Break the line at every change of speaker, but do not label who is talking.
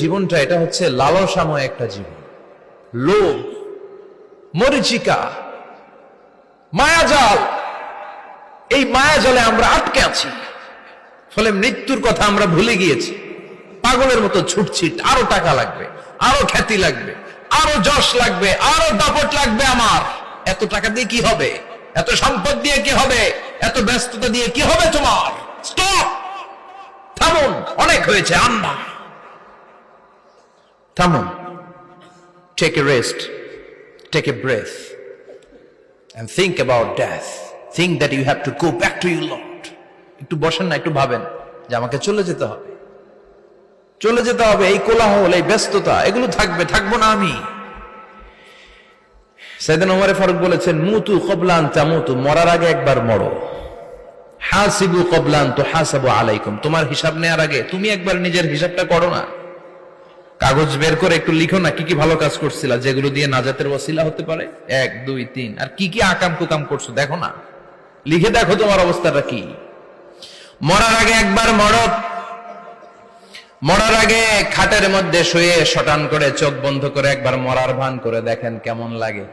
জীবনটা এটা হচ্ছে লালসাময় একটা জীবন, লোভ, মরিচিকা, মায়াজাল। এই মায়াজালে আমরা আটকে আছি, ফলে মৃত্যুর কথা আমরা ভুলে গিয়েছি। পাগলের মতো ছুটছি, আরো টাকা লাগবে, আরো খ্যাতি লাগবে, আরো যশ লাগবে, আরো দাপট লাগবে। আমার এত টাকা দিয়ে কি হবে? এত সম্পদ দিয়ে কি হবে? এত ব্যস্ততা দিয়ে কি হবে? তোমার স্টপ, থামুন, অনেক হয়েছে। আন্না, থামুন, take a rest, take a breath and think about death. Think that you have to go back to your Lord. একটু বসেন না, একটু ভাবেন যে আমাকে চলে যেতে হবে, চলে যেতে হবে। এই কোলাহল, এই ব্যস্ততা, এগুলো থাকবে, থাকবো না আমি। সাইয়েদনা ওমর ফারুক বলেছেন, মুতু ক্বাবলা আন তামুতু, মরার আগে একবার মরো। হাসিবু ক্বাবলা আন তুহাসাবু আলাইকুম, তোমার হিসাব নেওয়ার আগে তুমি একবার নিজের হিসাবটা করো না। কাগজ বের করে একটু লিখো না কি কি ভালো কাজ করছিলা, যেগুলো দিয়ে নাজাতের ওসিলা হতে পারে। 1 2 3, আর কি কি আকাম কুকাম করছো দেখো না, লিখে দেখো তোমার অবস্থাটা কি। মরার আগে একবার মরো। মরার আগে খাটের মধ্যে শুয়ে শটান করে চোখ বন্ধ করে একবার মরার ভান করে দেখেন কেমন লাগে।